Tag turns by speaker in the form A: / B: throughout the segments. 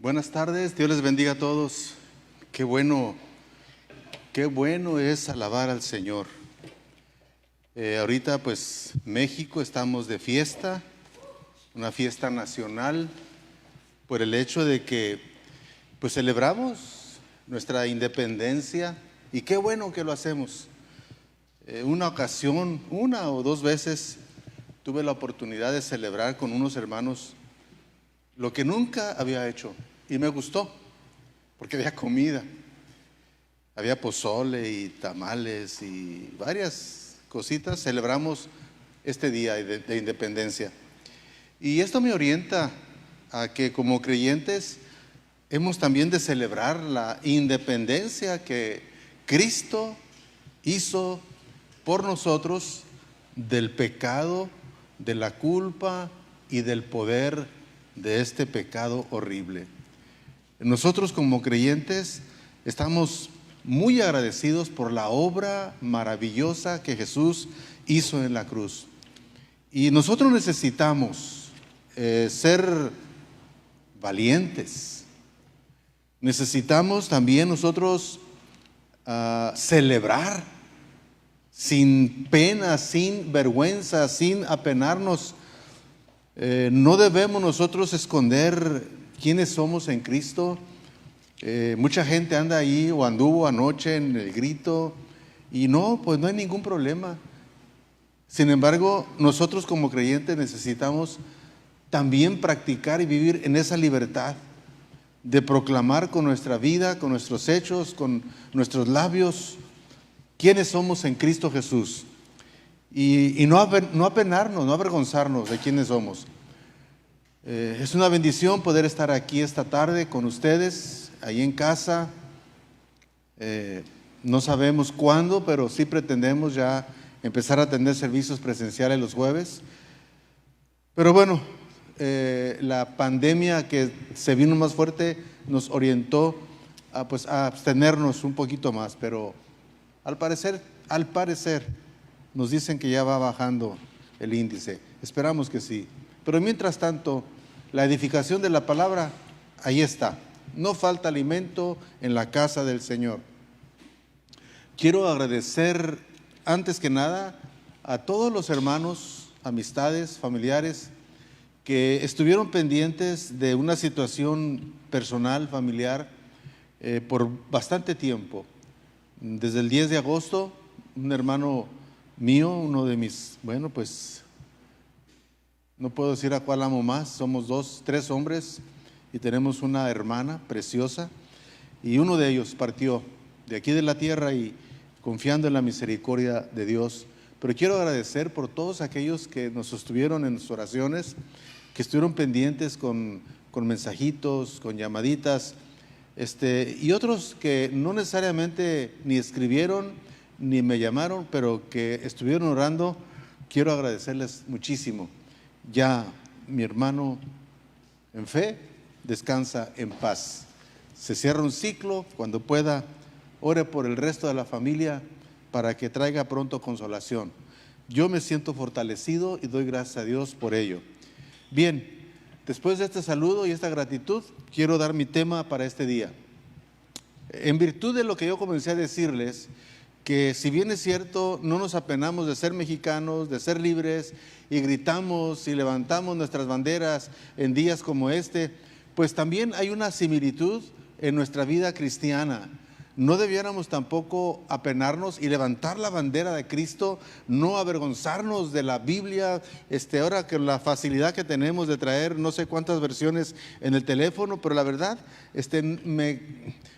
A: Buenas tardes, Dios les bendiga a todos. Qué bueno es alabar al Señor. Ahorita pues México estamos de fiesta, una fiesta nacional, por el hecho de que pues celebramos nuestra independencia y qué bueno que lo hacemos. Una o dos veces tuve la oportunidad de celebrar con unos hermanos lo que nunca había hecho. Y me gustó, porque había comida, había pozole y tamales y varias cositas. Celebramos este día de independencia. Y esto me orienta a que como creyentes hemos también de celebrar la independencia que Cristo hizo por nosotros del pecado, de la culpa y del poder de este pecado horrible. Nosotros como creyentes estamos muy agradecidos por la obra maravillosa que Jesús hizo en la cruz. Y nosotros necesitamos ser valientes. Necesitamos también nosotros celebrar sin pena, sin vergüenza, sin apenarnos. No debemos nosotros esconder quiénes somos en Cristo. Mucha gente anda ahí o anduvo anoche en el grito y pues no hay ningún problema. Sin embargo, nosotros como creyentes necesitamos también practicar y vivir en esa libertad de proclamar con nuestra vida, con nuestros hechos, con nuestros labios, quiénes somos en Cristo Jesús. Y no apenarnos, no avergonzarnos de quiénes somos. Es una bendición poder estar aquí esta tarde con ustedes, ahí en casa. No sabemos cuándo, pero sí pretendemos ya empezar a tener servicios presenciales los jueves. Pero bueno, la pandemia que se vino más fuerte nos orientó a abstenernos un poquito más, pero al parecer nos dicen que ya va bajando el índice. Esperamos que sí. Pero mientras tanto, la edificación de la palabra, ahí está. No falta alimento en la casa del Señor. Quiero agradecer, antes que nada, a todos los hermanos, amistades, familiares, que estuvieron pendientes de una situación personal, familiar, por bastante tiempo. Desde el 10 de agosto, un hermano mío, uno de mis, no puedo decir a cuál amo más, somos tres hombres y tenemos una hermana preciosa, y uno de ellos partió de aquí de la tierra y confiando en la misericordia de Dios. Pero quiero agradecer por todos aquellos que nos sostuvieron en sus oraciones, que estuvieron pendientes con mensajitos, con llamaditas, y otros que no necesariamente ni escribieron ni me llamaron, pero que estuvieron orando. Quiero agradecerles muchísimo. Ya mi hermano en fe descansa en paz. Se cierra un ciclo. Cuando pueda, ore por el resto de la familia para que traiga pronto consolación. Yo me siento fortalecido y doy gracias a Dios por ello. Bien, después de este saludo y esta gratitud, quiero dar mi tema para este día. En virtud de lo que yo comencé a decirles, que si bien es cierto, no nos apenamos de ser mexicanos, de ser libres, y gritamos y levantamos nuestras banderas en días como este, pues también hay una similitud en nuestra vida cristiana. No debiéramos tampoco apenarnos y levantar la bandera de Cristo, no avergonzarnos de la Biblia. Ahora que la facilidad que tenemos de traer no sé cuántas versiones en el teléfono, pero la verdad,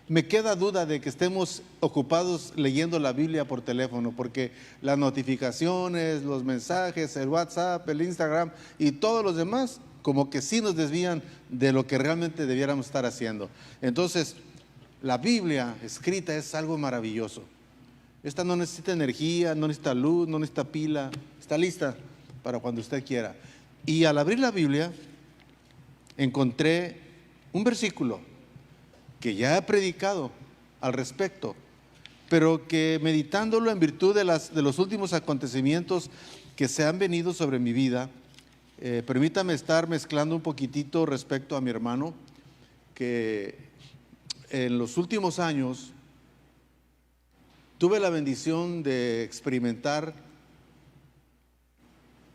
A: me queda duda de que estemos ocupados leyendo la Biblia por teléfono, porque las notificaciones, los mensajes, el WhatsApp, el Instagram y todos los demás, como que sí nos desvían de lo que realmente debiéramos estar haciendo. Entonces, la Biblia escrita es algo maravilloso. Esta no necesita energía, no necesita luz, no necesita pila, está lista para cuando usted quiera. Y al abrir la Biblia, encontré un versículo que ya he predicado al respecto, pero que meditándolo en virtud de los últimos acontecimientos que se han venido sobre mi vida, permítame estar mezclando un poquitito respecto a mi hermano. que en los últimos años tuve la bendición de experimentar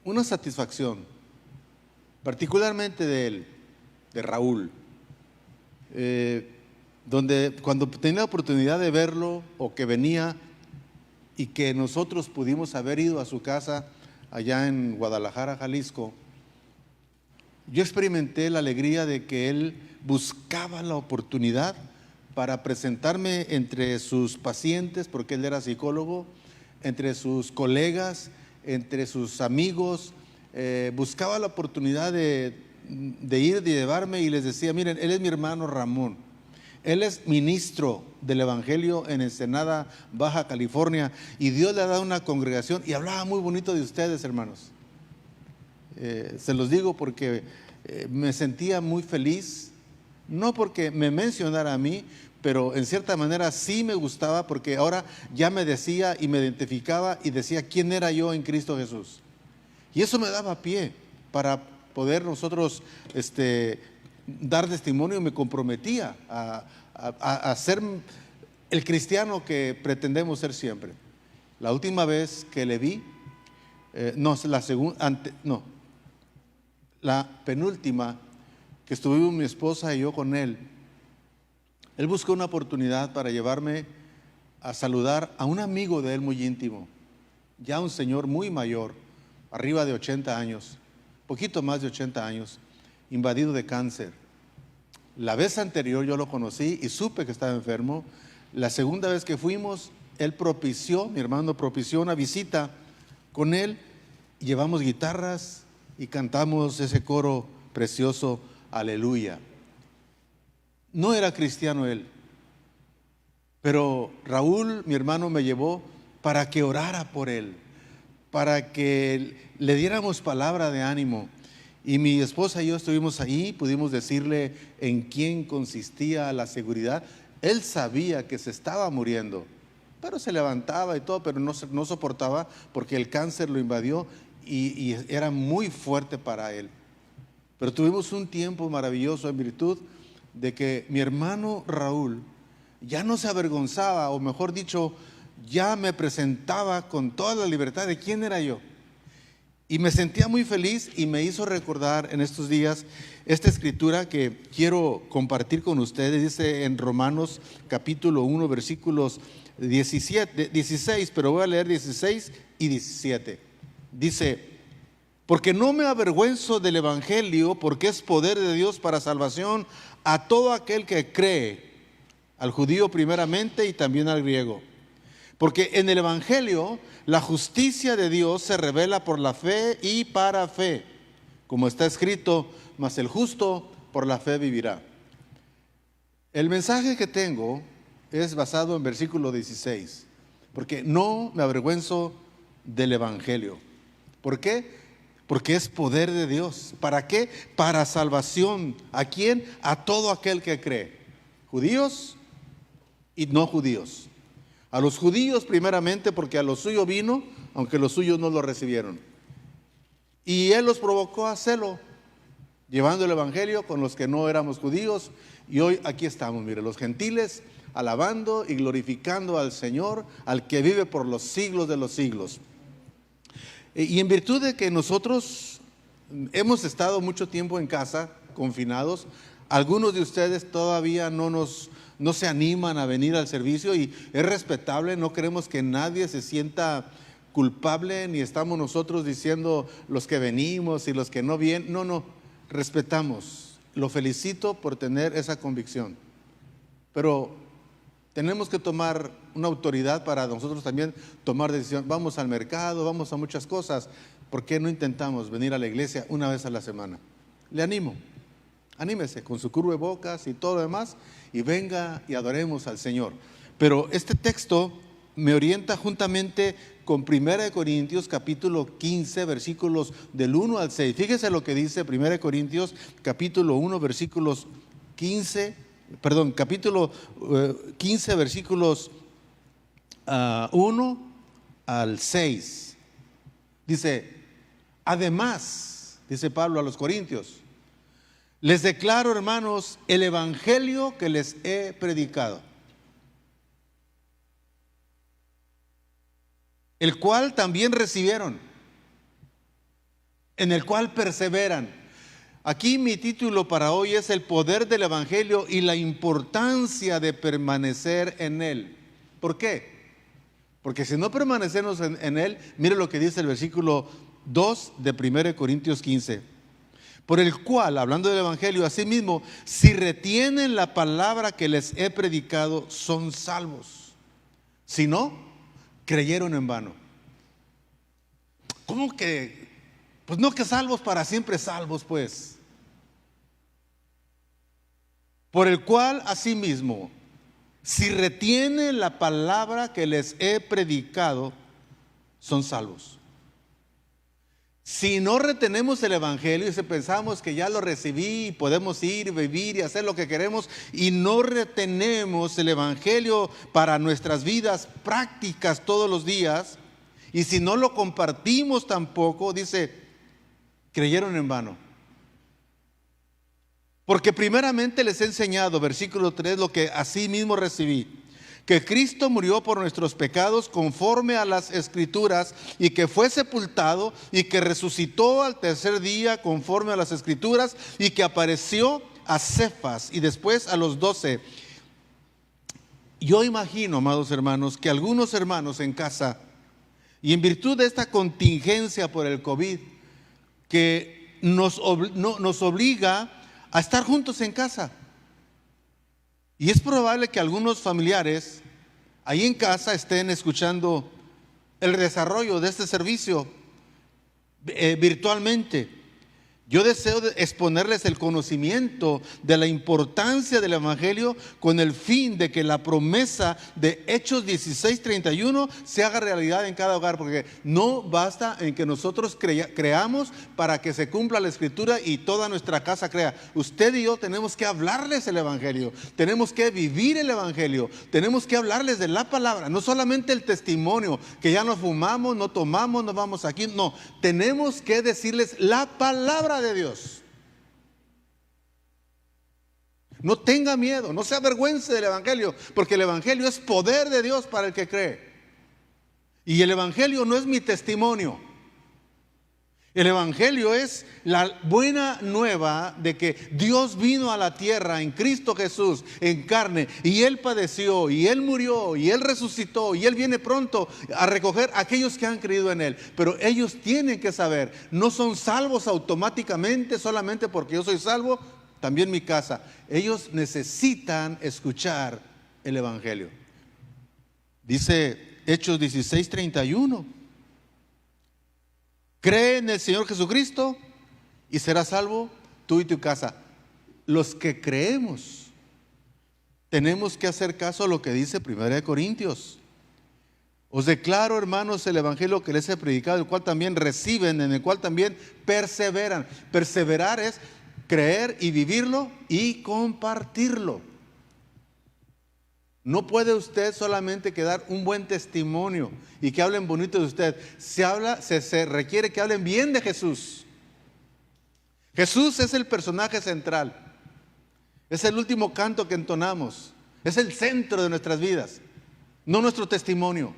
A: una satisfacción, particularmente de él, de Raúl, donde cuando tenía la oportunidad de verlo o que venía y que nosotros pudimos haber ido a su casa allá en Guadalajara, Jalisco, yo experimenté la alegría de que él buscaba la oportunidad para presentarme entre sus pacientes, porque él era psicólogo, entre sus colegas, entre sus amigos, buscaba la oportunidad de ir, de llevarme, y les decía: miren, él es mi hermano Ramón, él es ministro del Evangelio en Ensenada, Baja California, y Dios le ha dado una congregación, y hablaba muy bonito de ustedes, hermanos. Se los digo porque me sentía muy feliz, no porque me mencionara a mí, pero en cierta manera sí me gustaba, porque ahora ya me decía y me identificaba y decía quién era yo en Cristo Jesús. Y eso me daba pie para poder nosotros dar testimonio, y me comprometía a ser el cristiano que pretendemos ser siempre. La última vez que le vi, la penúltima que estuvimos mi esposa y yo con él buscó una oportunidad para llevarme a saludar a un amigo de él muy íntimo, ya un señor muy mayor, arriba de 80 años, poquito más de 80 años, invadido de cáncer. La vez anterior yo lo conocí y supe que estaba enfermo. La segunda vez que fuimos, mi hermano propició una visita con él, y llevamos guitarras y cantamos ese coro precioso, Aleluya. No era cristiano él, pero Raúl, mi hermano, me llevó para que orara por él, para que le diéramos palabra de ánimo. Y mi esposa y yo estuvimos ahí, pudimos decirle en quién consistía la seguridad. Él sabía que se estaba muriendo, pero se levantaba y todo, pero no soportaba, porque el cáncer lo invadió y era muy fuerte para él. Pero tuvimos un tiempo maravilloso en virtud de que mi hermano Raúl ya no se avergonzaba, o mejor dicho, ya me presentaba con toda la libertad de quién era yo. Y me sentía muy feliz, y me hizo recordar en estos días esta escritura que quiero compartir con ustedes. Dice en Romanos capítulo 1 versículos 16, pero voy a leer 16 y 17. Dice: porque no me avergüenzo del Evangelio, porque es poder de Dios para salvación a todo aquel que cree, al judío primeramente y también al griego. Porque en el Evangelio la justicia de Dios se revela por la fe y para fe, como está escrito: mas el justo por la fe vivirá. El mensaje que tengo es basado en versículo 16, porque no me avergüenzo del Evangelio. ¿Por qué? Porque es poder de Dios. ¿Para qué? Para salvación. ¿A quién? A todo aquel que cree, judíos y no judíos. A los judíos primeramente, porque a lo suyo vino, aunque los suyos no lo recibieron. Y Él los provocó a hacerlo, llevando el Evangelio con los que no éramos judíos. Y hoy aquí estamos, mire, los gentiles, alabando y glorificando al Señor, al que vive por los siglos de los siglos. Y en virtud de que nosotros hemos estado mucho tiempo en casa, confinados, algunos de ustedes todavía no se animan a venir al servicio, y es respetable. No queremos que nadie se sienta culpable, ni estamos nosotros diciendo los que venimos y los que no vienen. No, respetamos. Lo felicito por tener esa convicción, pero tenemos que tomar una autoridad para nosotros también tomar decisión. Vamos al mercado, vamos a muchas cosas. ¿Por qué no intentamos venir a la iglesia una vez a la semana? Le animo, anímese con su cubrebocas y todo lo demás, y venga y adoremos al Señor. Pero este texto me orienta juntamente con 1 Corintios capítulo 15 versículos del 1 al 6. Fíjese lo que dice 1 Corintios capítulo 1 versículos 15. Capítulo 15 versículos 1 al 6. Dice: además, dice Pablo a los Corintios, Les declaro, hermanos, el evangelio que les he predicado, el cual también recibieron, en el cual perseveran. Aquí mi título para hoy es el poder del evangelio y la importancia de permanecer en él. ¿Por qué? Porque si no permanecemos en él, mire lo que dice el versículo 2 de 1 Corintios 15. Por el cual, hablando del evangelio, asimismo, si retienen la palabra que les he predicado, son salvos. Si no, creyeron en vano. ¿Cómo que? Pues no, que salvos para siempre salvos, pues. Por el cual, asimismo, si retienen la palabra que les he predicado, son salvos. Si no retenemos el evangelio y si pensamos que ya lo recibí y podemos ir, vivir y hacer lo que queremos, y no retenemos el evangelio para nuestras vidas prácticas todos los días, y si no lo compartimos tampoco, dice, creyeron en vano. Porque primeramente les he enseñado, versículo 3, lo que así mismo recibí: que Cristo murió por nuestros pecados conforme a las Escrituras, y que fue sepultado, y que resucitó al tercer día conforme a las Escrituras, y que apareció a Cefas y después a los 12. Yo imagino, amados hermanos, que algunos hermanos en casa, y en virtud de esta contingencia por el COVID, que nos obliga a estar juntos en casa. Y es probable que algunos familiares ahí en casa estén escuchando el desarrollo de este servicio virtualmente. Yo deseo exponerles el conocimiento de la importancia del evangelio con el fin de que la promesa de Hechos 16:31 se haga realidad en cada hogar, porque no basta en que nosotros creamos para que se cumpla la escritura y toda nuestra casa crea. Usted y yo tenemos que hablarles el evangelio, tenemos que vivir el evangelio, tenemos que hablarles de la palabra, no solamente el testimonio, que ya no fumamos, no tomamos, no vamos aquí, no, tenemos que decirles la palabra de Dios. No tenga miedo, no se avergüence del evangelio, porque el evangelio es poder de Dios para el que cree. Y el evangelio no es mi testimonio. El evangelio es la buena nueva de que Dios vino a la tierra en Cristo Jesús en carne, y Él padeció, y Él murió, y Él resucitó, y Él viene pronto a recoger a aquellos que han creído en Él. Pero ellos tienen que saber, no son salvos automáticamente solamente porque yo soy salvo, también mi casa. Ellos necesitan escuchar el evangelio. Dice Hechos 16:31. Cree en el Señor Jesucristo y serás salvo tú y tu casa. Los que creemos tenemos que hacer caso a lo que dice 1 Corintios. Os declaro, hermanos, el evangelio que les he predicado, el cual también reciben, en el cual también perseveran. Perseverar es creer y vivirlo y compartirlo. No puede usted solamente quedar un buen testimonio y que hablen bonito de usted. Se requiere que hablen bien de Jesús. Jesús es el personaje central. Es el último canto que entonamos. Es el centro de nuestras vidas, no nuestro testimonio.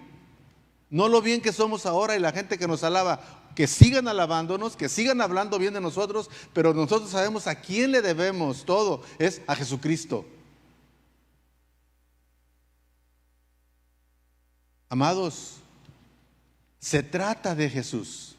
A: No lo bien que somos ahora y la gente que nos alaba. Que sigan alabándonos, que sigan hablando bien de nosotros, pero nosotros sabemos a quién le debemos todo. Es a Jesucristo. Amados, se trata de Jesús,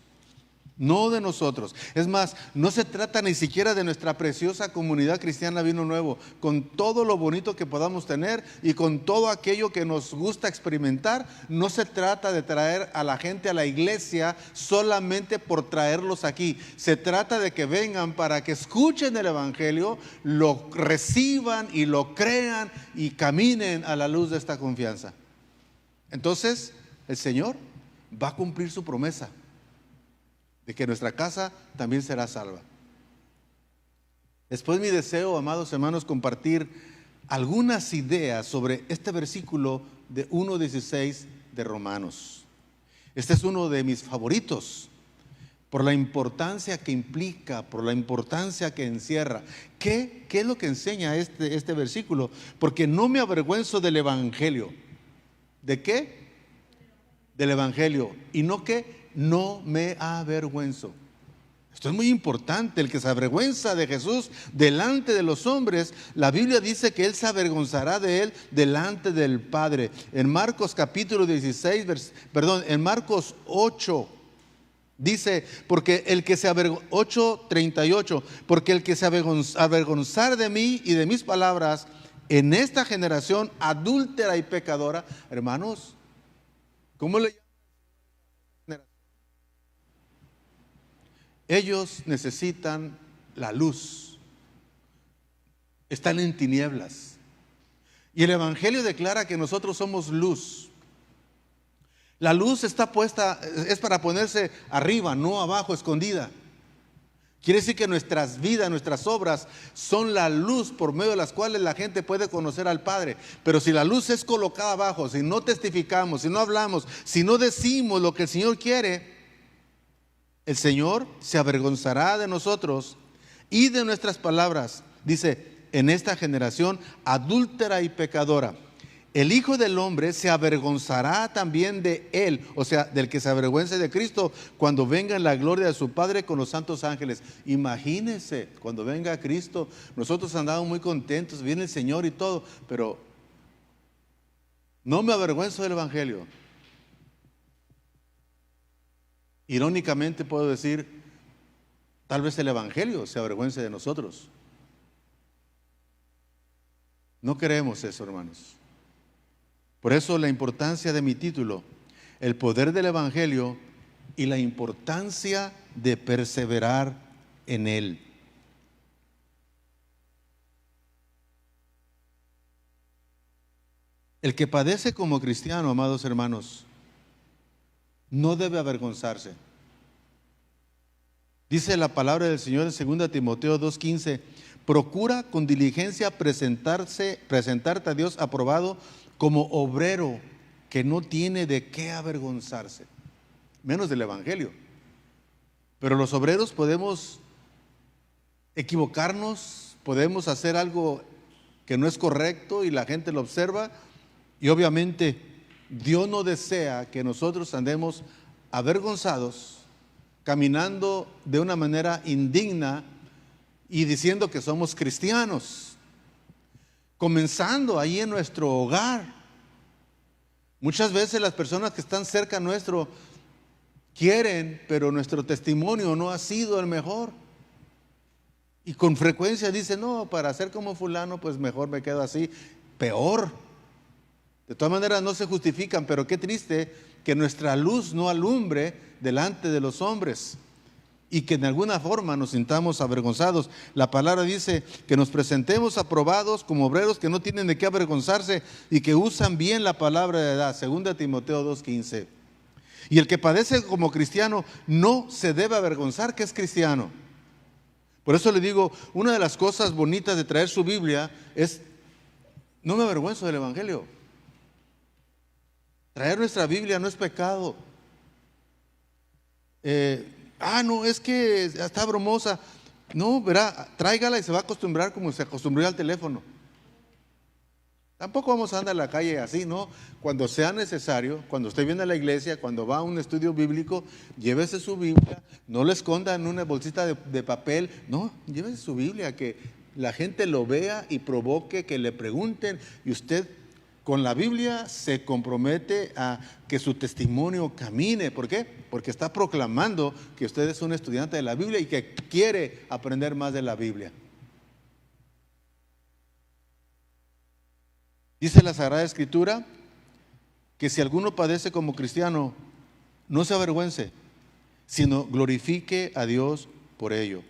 A: no de nosotros. Es más, no se trata ni siquiera de nuestra preciosa comunidad cristiana Vino Nuevo, con todo lo bonito que podamos tener y con todo aquello que nos gusta experimentar. No se trata de traer a la gente a la iglesia solamente por traerlos aquí. Se trata de que vengan para que escuchen el evangelio, lo reciban y lo crean y caminen a la luz de esta confianza. Entonces, el Señor va a cumplir su promesa de que nuestra casa también será salva. Después, mi deseo, amados hermanos, compartir algunas ideas sobre este versículo de 1:16 de Romanos. Este es uno de mis favoritos, por la importancia que implica, por la importancia que encierra. ¿Qué es lo que enseña este versículo? Porque no me avergüenzo del Evangelio. ¿De qué? Del Evangelio. Y no que no me avergüenzo. Esto es muy importante. El que se avergüenza de Jesús delante de los hombres, la Biblia dice que Él se avergonzará de Él delante del Padre. En Marcos capítulo 16, en Marcos 8, dice, porque el que se 8:38, porque el que se avergonzar de mí y de mis palabras en esta generación adúltera y pecadora. Hermanos, ¿cómo le llaman? Ellos necesitan la luz. Están en tinieblas. Y el Evangelio declara que nosotros somos luz. La luz está puesta, es para ponerse arriba, no abajo, escondida. Quiere decir que nuestras vidas, nuestras obras son la luz por medio de las cuales la gente puede conocer al Padre. Pero si la luz es colocada abajo, si no testificamos, si no hablamos, si no decimos lo que el Señor quiere, el Señor se avergonzará de nosotros y de nuestras palabras. Dice, en esta generación adúltera y pecadora, el Hijo del Hombre se avergonzará también de Él, o sea, del que se avergüence de Cristo, cuando venga en la gloria de su Padre con los santos ángeles. Imagínense, cuando venga Cristo, nosotros andamos muy contentos, viene el Señor y todo, pero no me avergüenzo del Evangelio. Irónicamente puedo decir, tal vez el Evangelio se avergüence de nosotros. No queremos eso, hermanos. Por eso la importancia de mi título, el poder del Evangelio y la importancia de perseverar en él. El que padece como cristiano, amados hermanos, no debe avergonzarse. Dice la palabra del Señor en 2 Timoteo 2:15, procura con diligencia presentarte a Dios aprobado como obrero que no tiene de qué avergonzarse, menos del Evangelio. Pero los obreros podemos equivocarnos, podemos hacer algo que no es correcto y la gente lo observa, y obviamente Dios no desea que nosotros andemos avergonzados, caminando de una manera indigna y diciendo que somos cristianos, comenzando ahí en nuestro hogar. Muchas veces las personas que están cerca nuestro quieren, pero nuestro testimonio no ha sido el mejor. Y con frecuencia dicen, no, para ser como fulano, pues mejor me quedo así. Peor. De todas maneras no se justifican, pero qué triste que nuestra luz no alumbre delante de los hombres y que en alguna forma nos sintamos avergonzados. La palabra dice que nos presentemos aprobados como obreros que no tienen de qué avergonzarse y que usan bien la palabra de edad. 2 Timoteo 2:15. Y el que padece como cristiano no se debe avergonzar que es cristiano. Por eso le digo, una de las cosas bonitas de traer su Biblia es, no me avergüenzo del Evangelio. Traer nuestra Biblia no es pecado. No, es que está bromosa. No, verá, tráigala y se va a acostumbrar como se acostumbró al teléfono. Tampoco vamos a andar en la calle así, ¿no? Cuando sea necesario, cuando usted viene a la iglesia, cuando va a un estudio bíblico, llévese su Biblia, no la esconda en una bolsita de papel, no, llévese su Biblia, que la gente lo vea y provoque que le pregunten, y usted con la Biblia se compromete a que su testimonio camine. ¿Por qué? Porque está proclamando que usted es un estudiante de la Biblia y que quiere aprender más de la Biblia. Dice la Sagrada Escritura que si alguno padece como cristiano, no se avergüence, sino glorifique a Dios por ello.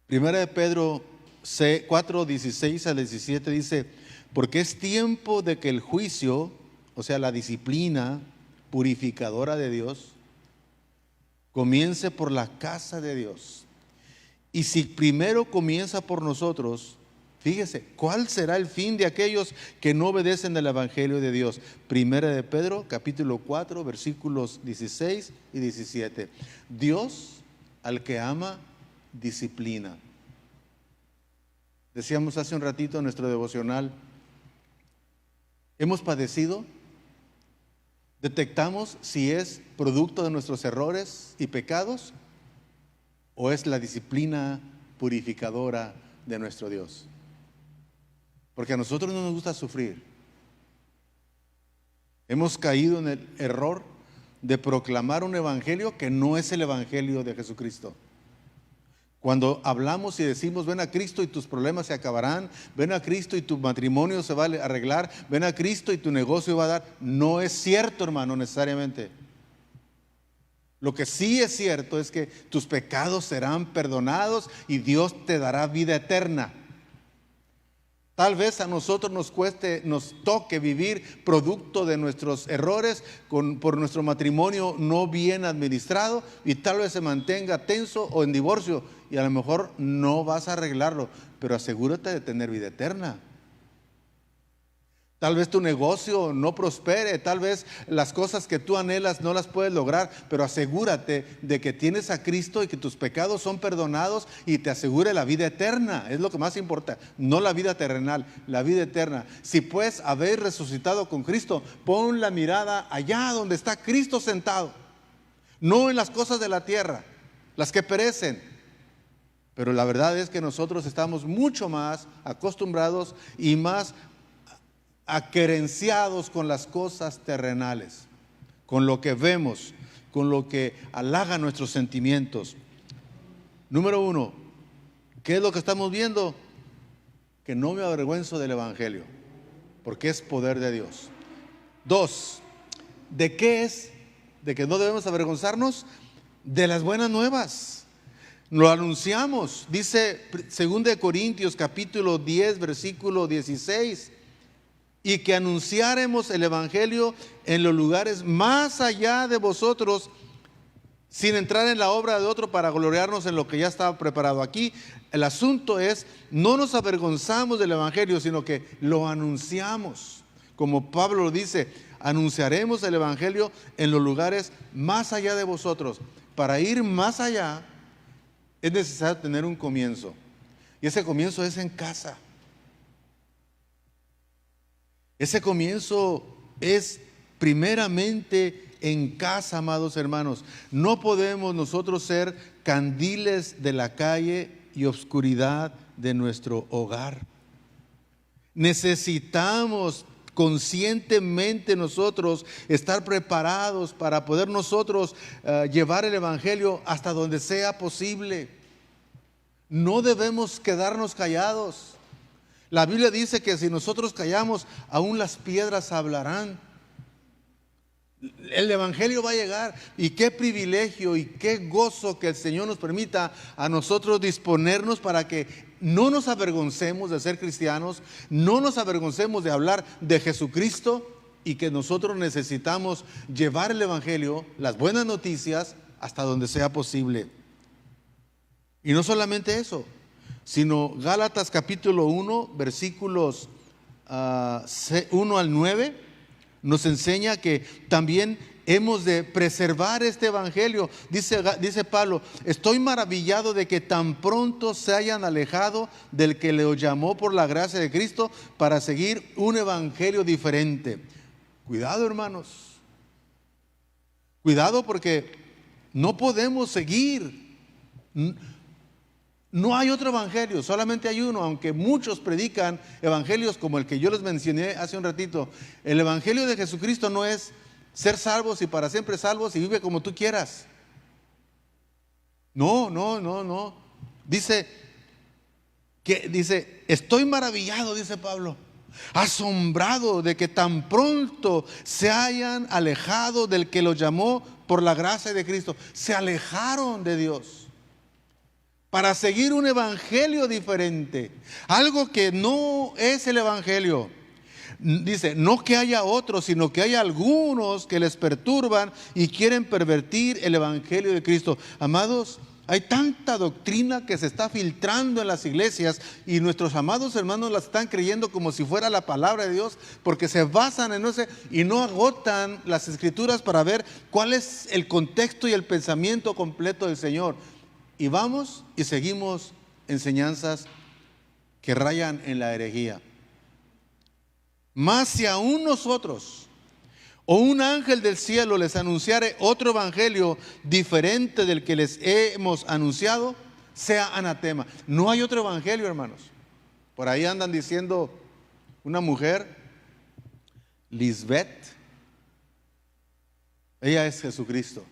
A: Primera de Pedro 4:16 al 17 dice, porque es tiempo de que el juicio, o sea, la disciplina purificadora de Dios, comience por la casa de Dios. Y si primero comienza por nosotros, Fíjese, ¿cuál será el fin de aquellos que no obedecen al Evangelio de Dios? Primera de Pedro, capítulo 4, versículos 16 y 17. Dios al que ama, disciplina. Decíamos hace un ratito en nuestro devocional, hemos padecido, detectamos si es producto de nuestros errores y pecados o es la disciplina purificadora de nuestro Dios. Porque a nosotros no nos gusta sufrir. Hemos caído en el error de proclamar un evangelio que no es el evangelio de Jesucristo. Cuando hablamos y decimos, ven a Cristo y tus problemas se acabarán, ven a Cristo y tu matrimonio se va a arreglar, ven a Cristo y tu negocio va a dar, no es cierto, hermano, necesariamente. Lo que sí es cierto es que tus pecados serán perdonados y Dios te dará vida eterna. Tal vez a nosotros nos toque vivir producto de nuestros errores por nuestro matrimonio no bien administrado, y tal vez se mantenga tenso o en divorcio, y a lo mejor no vas a arreglarlo, pero asegúrate de tener vida eterna. Tal vez tu negocio no prospere, tal vez las cosas que tú anhelas no las puedes lograr, pero asegúrate de que tienes a Cristo y que tus pecados son perdonados y te asegure la vida eterna. Es lo que más importa, no la vida terrenal, la vida eterna. Si pues habéis resucitado con Cristo, pon la mirada allá donde está Cristo sentado, no en las cosas de la tierra, las que perecen. Pero la verdad es que nosotros estamos mucho más acostumbrados y más aquerenciados con las cosas terrenales, con lo que vemos, con lo que halaga nuestros sentimientos. Número 1, ¿qué es lo que estamos viendo? Que no me avergüenzo del evangelio, porque es poder de Dios. 2, ¿de qué es? ¿De que no debemos avergonzarnos? De las buenas nuevas. Lo anunciamos, dice 2 Corintios capítulo 10 versículo 16, y que anunciáremos el evangelio en los lugares más allá de vosotros, sin entrar en la obra de otro para gloriarnos en lo que ya estaba preparado. Aquí el asunto es, no nos avergonzamos del evangelio, sino que lo anunciamos. Como Pablo lo dice, anunciaremos el evangelio en los lugares más allá de vosotros. Para ir más allá es necesario tener un comienzo, y ese comienzo es en casa. Ese comienzo es primeramente en casa, amados hermanos. No podemos nosotros ser candiles de la calle y oscuridad de nuestro hogar. Necesitamos conscientemente nosotros estar preparados para poder nosotros llevar el evangelio hasta donde sea posible. No debemos quedarnos callados. La Biblia dice que si nosotros callamos, aún las piedras hablarán. El evangelio va a llegar, y qué privilegio y qué gozo que el Señor nos permita a nosotros disponernos para que no nos avergoncemos de ser cristianos, no nos avergoncemos de hablar de Jesucristo, y que nosotros necesitamos llevar el evangelio, las buenas noticias, hasta donde sea posible. Y no solamente eso, sino Gálatas capítulo 1 versículos 1 al 9 nos enseña que también hemos de preservar este evangelio. Dice Pablo, estoy maravillado de que tan pronto se hayan alejado del que los llamó por la gracia de Cristo para seguir un evangelio diferente. Cuidado, hermanos, cuidado, porque no podemos seguir. No hay otro evangelio, solamente hay uno, aunque muchos predican evangelios como el que yo les mencioné hace un ratito. El evangelio de Jesucristo no es ser salvos y para siempre salvos y vive como tú quieras. No. Dice, estoy maravillado, dice Pablo, asombrado de que tan pronto se hayan alejado del que los llamó por la gracia de Cristo. Se alejaron de Dios para seguir un evangelio diferente, algo que no es el evangelio. Dice, no que haya otros, sino que hay algunos que les perturban y quieren pervertir el evangelio de Cristo. Amados, Hay tanta doctrina que se está filtrando en las iglesias y nuestros amados hermanos la están creyendo como si fuera la palabra de Dios, porque se basan en eso y no agotan las escrituras para ver cuál es el contexto y el pensamiento completo del Señor. Y vamos y seguimos enseñanzas que rayan en la herejía. Mas si aún nosotros o un ángel del cielo les anunciare otro evangelio diferente del que les hemos anunciado, sea anatema. No hay otro evangelio, hermanos. Por ahí andan diciendo una mujer, Lisbeth, ella es Jesucristo.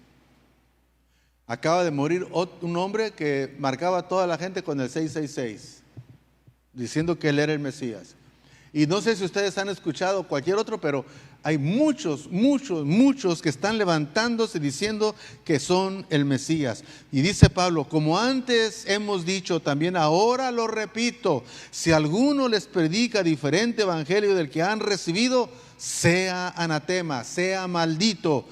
A: Acaba de morir un hombre que marcaba a toda la gente con el 666, diciendo que él era el Mesías. Y no sé si ustedes han escuchado cualquier otro, pero hay muchos que están levantándose diciendo que son el Mesías. Y dice Pablo, como antes hemos dicho, también ahora lo repito, si alguno les predica diferente evangelio del que han recibido, sea anatema, sea maldito.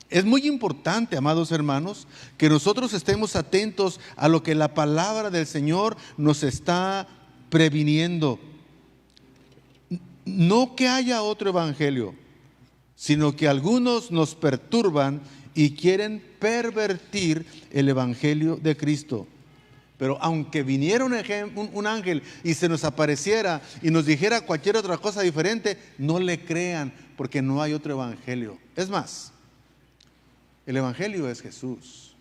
A: Es muy importante, amados hermanos, que nosotros estemos atentos a lo que la palabra del Señor nos está previniendo. No que haya otro evangelio, sino que algunos nos perturban y quieren pervertir el evangelio de Cristo. Pero aunque viniera un ángel y se nos apareciera y nos dijera cualquier otra cosa diferente, no le crean, porque no hay otro evangelio. Es más, el evangelio es Jesús.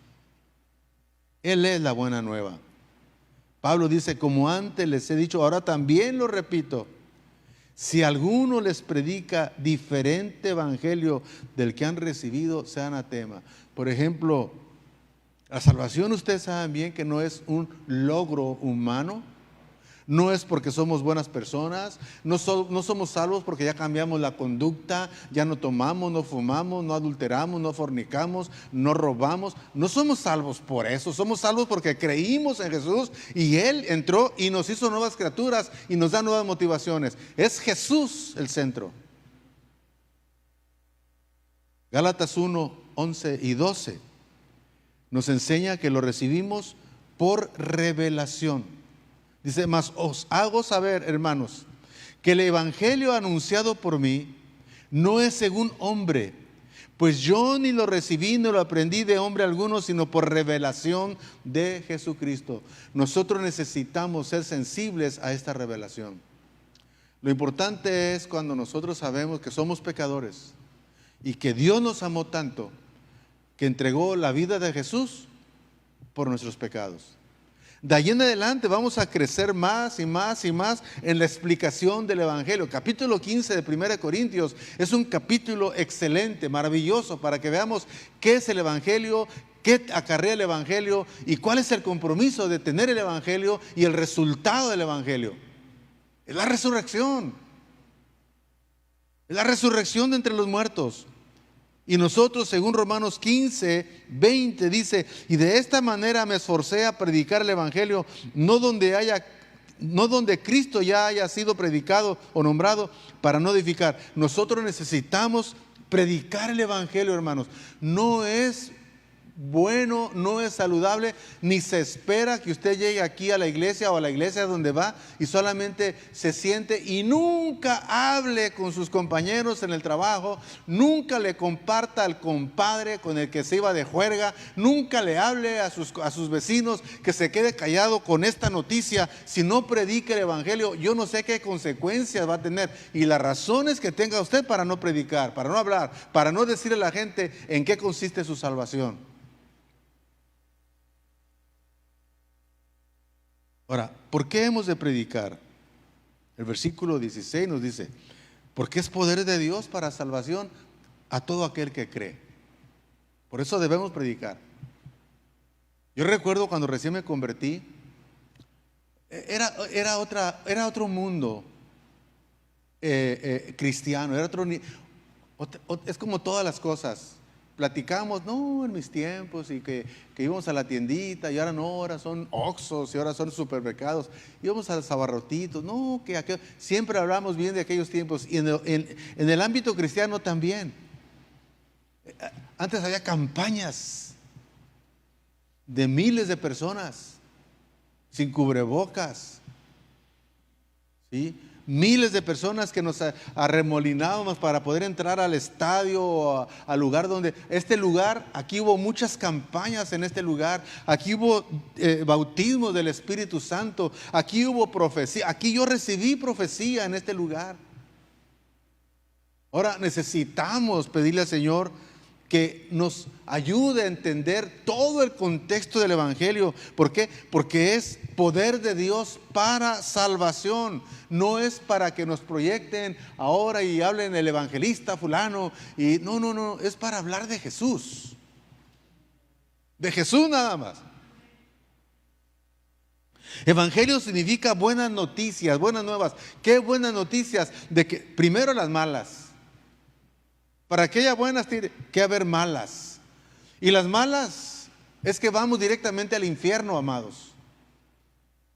A: Él es la buena nueva. Pablo dice, como antes les he dicho, ahora también lo repito, si alguno les predica diferente evangelio del que han recibido, sea anatema. Por ejemplo, la salvación, ustedes saben bien que no es un logro humano. No es porque somos buenas personas, no somos salvos porque ya cambiamos la conducta, ya no tomamos, no fumamos, no adulteramos, no fornicamos, no robamos. No somos salvos por eso, somos salvos porque creímos en Jesús y Él entró y nos hizo nuevas criaturas y nos da nuevas motivaciones. Es Jesús el centro. Gálatas 1, 11 y 12 nos enseña que lo recibimos por revelación. Dice, mas os hago saber, hermanos, que el evangelio anunciado por mí no es según hombre, pues yo ni lo recibí ni lo aprendí de hombre alguno, sino por revelación de Jesucristo. Nosotros necesitamos ser sensibles a esta revelación. Lo importante es cuando nosotros sabemos que somos pecadores y que Dios nos amó tanto que entregó la vida de Jesús por nuestros pecados. De ahí en adelante vamos a crecer más y más y más en la explicación del evangelio. Capítulo 15 de 1 Corintios es un capítulo excelente, maravilloso, para que veamos qué es el evangelio, qué acarrea el evangelio y cuál es el compromiso de tener el evangelio y el resultado del evangelio. Es la resurrección. Es la resurrección de entre los muertos. Y nosotros, según Romanos 15, 20, dice, y de esta manera me esforcé a predicar el evangelio, no donde Cristo ya haya sido predicado o nombrado, para no edificar. Nosotros necesitamos predicar el evangelio, hermanos. No es bueno, no es saludable, ni se espera que usted llegue aquí a la iglesia o a la iglesia donde va y solamente se siente y nunca hable con sus compañeros en el trabajo, nunca le comparta al compadre con el que se iba de juerga, nunca le hable a sus vecinos, que se quede callado con esta noticia. Si no predica el evangelio, yo no sé qué consecuencias va a tener, y las razones que tenga usted para no predicar, para no hablar, para no decirle a la gente en qué consiste su salvación. Ahora, ¿por qué hemos de predicar? El versículo 16 nos dice, porque es poder de Dios para salvación a todo aquel que cree. Por eso debemos predicar. Yo recuerdo cuando recién me convertí, era otro mundo cristiano, es como todas las cosas. Platicamos, no, en mis tiempos, y que íbamos a la tiendita, y ahora son Oxxos, y ahora son supermercados, íbamos a los abarrotitos, no, siempre hablamos bien de aquellos tiempos, y en el ámbito cristiano también. Antes había campañas de miles de personas sin cubrebocas, ¿sí? Miles de personas que nos arremolinábamos para poder entrar al estadio o al lugar donde, este lugar, aquí hubo muchas campañas en este lugar, aquí hubo bautismo del Espíritu Santo, aquí hubo profecía, aquí yo recibí profecía en este lugar. Ahora necesitamos pedirle al Señor que nos ayude a entender todo el contexto del Evangelio. ¿Por qué? Porque es poder de Dios para salvación. No es para que nos proyecten ahora y hablen el evangelista fulano. Y no, es para hablar de Jesús. De Jesús nada más. Evangelio significa buenas noticias, buenas nuevas. ¿Qué buenas noticias? De que primero las malas. Para que haya buenas tiene que haber malas. Y las malas es que vamos directamente al infierno, amados.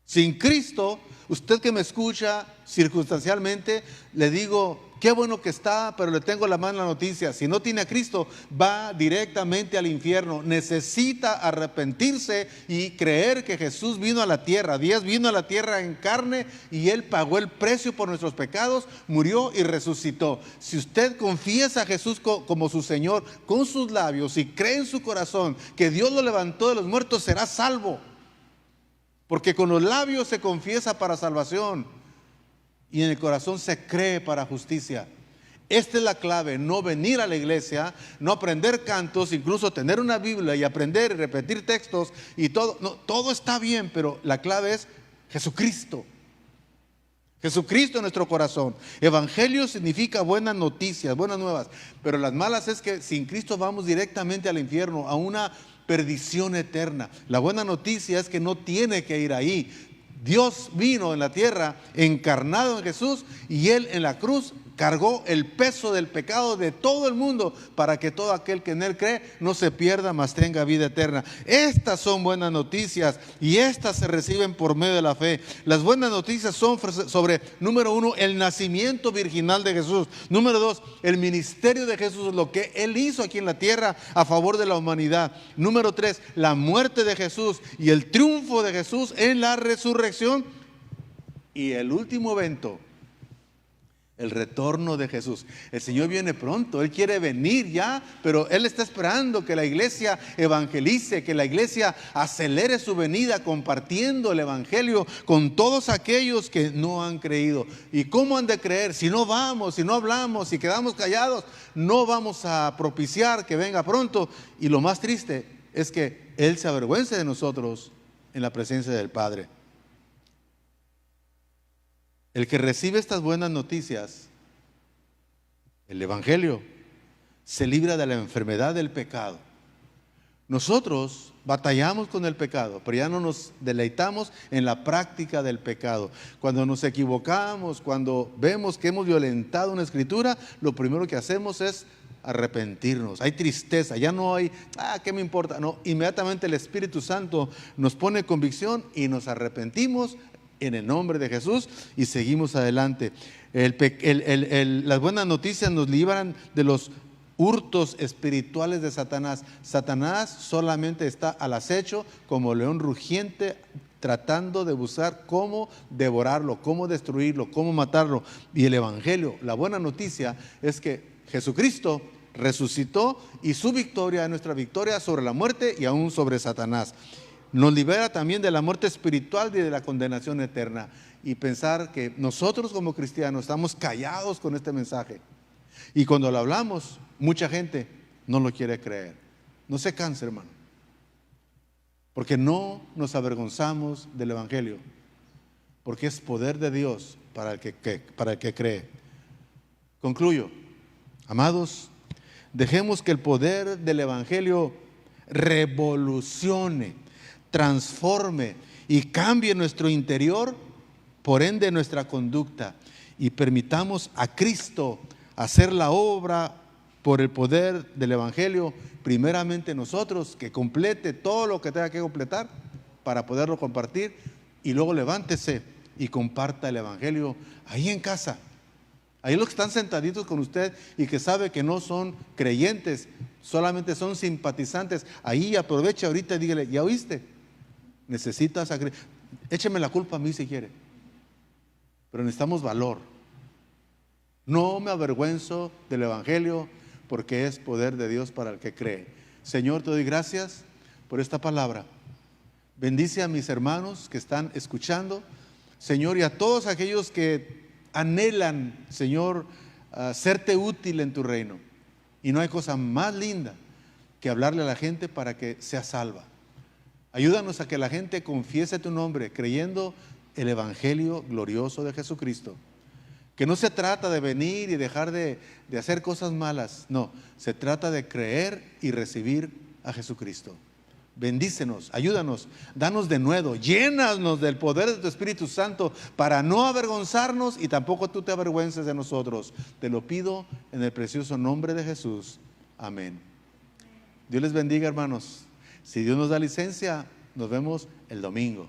A: Sin Cristo, usted que me escucha circunstancialmente, le digo, qué bueno que está, pero le tengo la mala noticia. Si no tiene a Cristo, va directamente al infierno. Necesita arrepentirse y creer que Jesús vino a la tierra. Dios vino a la tierra en carne y Él pagó el precio por nuestros pecados, murió y resucitó. Si usted confiesa a Jesús como su Señor con sus labios y cree en su corazón que Dios lo levantó de los muertos, será salvo. Porque con los labios se confiesa para salvación y en el corazón se cree para justicia. Esta es la clave, no venir a la iglesia, no aprender cantos, incluso tener una Biblia y aprender y repetir textos y todo. No, todo está bien, pero la clave es Jesucristo. Jesucristo en nuestro corazón. Evangelio significa buenas noticias, buenas nuevas. Pero las malas es que sin Cristo vamos directamente al infierno, a una perdición eterna. La buena noticia es que no tiene que ir ahí. Dios vino en la tierra encarnado en Jesús y Él en la cruz cargó el peso del pecado de todo el mundo para que todo aquel que en Él cree no se pierda, mas tenga vida eterna. Estas son buenas noticias y estas se reciben por medio de la fe. Las buenas noticias son sobre, número 1, el nacimiento virginal de Jesús. Número 2, el ministerio de Jesús, lo que Él hizo aquí en la tierra a favor de la humanidad. Número 3, la muerte de Jesús y el triunfo de Jesús en la resurrección. Y el último evento, el retorno de Jesús. El Señor viene pronto, Él quiere venir ya, pero Él está esperando que la iglesia evangelice, que la iglesia acelere su venida compartiendo el evangelio con todos aquellos que no han creído. ¿Y cómo han de creer? Si no vamos, si no hablamos, si quedamos callados, no vamos a propiciar que venga pronto. Y lo más triste es que Él se avergüence de nosotros en la presencia del Padre. El que recibe estas buenas noticias, el evangelio, se libra de la enfermedad del pecado. Nosotros batallamos con el pecado, pero ya no nos deleitamos en la práctica del pecado. Cuando nos equivocamos, cuando vemos que hemos violentado una escritura, lo primero que hacemos es arrepentirnos. Hay tristeza, ya no hay, ¿qué me importa? No, inmediatamente el Espíritu Santo nos pone convicción y nos arrepentimos en el nombre de Jesús y seguimos adelante. Las buenas noticias nos libran de los hurtos espirituales de Satanás. Satanás solamente está al acecho como león rugiente, tratando de buscar cómo devorarlo, cómo destruirlo, cómo matarlo. Y el evangelio, la buena noticia es que Jesucristo resucitó y su victoria es nuestra victoria sobre la muerte y aún sobre Satanás. Nos libera también de la muerte espiritual y de la condenación eterna. Y pensar que nosotros como cristianos estamos callados con este mensaje. Y cuando lo hablamos, mucha gente no lo quiere creer. No se canse, hermano. Porque no nos avergonzamos del evangelio. Porque es poder de Dios para el que cree. Concluyo. Amados, dejemos que el poder del evangelio revolucione, transforme y cambie nuestro interior, por ende nuestra conducta, y permitamos a Cristo hacer la obra por el poder del evangelio, primeramente nosotros, que complete todo lo que tenga que completar para poderlo compartir, y luego levántese y comparta el evangelio ahí en casa. Ahí los que están sentaditos con usted y que sabe que no son creyentes, solamente son simpatizantes. Ahí aprovecha ahorita y dígale, ¿ya oíste? Necesitas, écheme la culpa a mí si quiere, pero necesitamos valor. No me avergüenzo del Evangelio, porque es poder de Dios para el que cree. Señor, te doy gracias por esta palabra. Bendice a mis hermanos que están escuchando, Señor, y a todos aquellos que anhelan, Señor, serte útil en tu reino. Y no hay cosa más linda que hablarle a la gente para que sea salva. Ayúdanos a que la gente confiese tu nombre, creyendo el Evangelio glorioso de Jesucristo. Que no se trata de venir y dejar de hacer cosas malas. No, se trata de creer y recibir a Jesucristo. Bendícenos, ayúdanos, danos de nuevo, llénanos del poder de tu Espíritu Santo para no avergonzarnos y tampoco tú te avergüences de nosotros. Te lo pido en el precioso nombre de Jesús. Amén. Dios les bendiga, hermanos. Si Dios nos da licencia, nos vemos el domingo.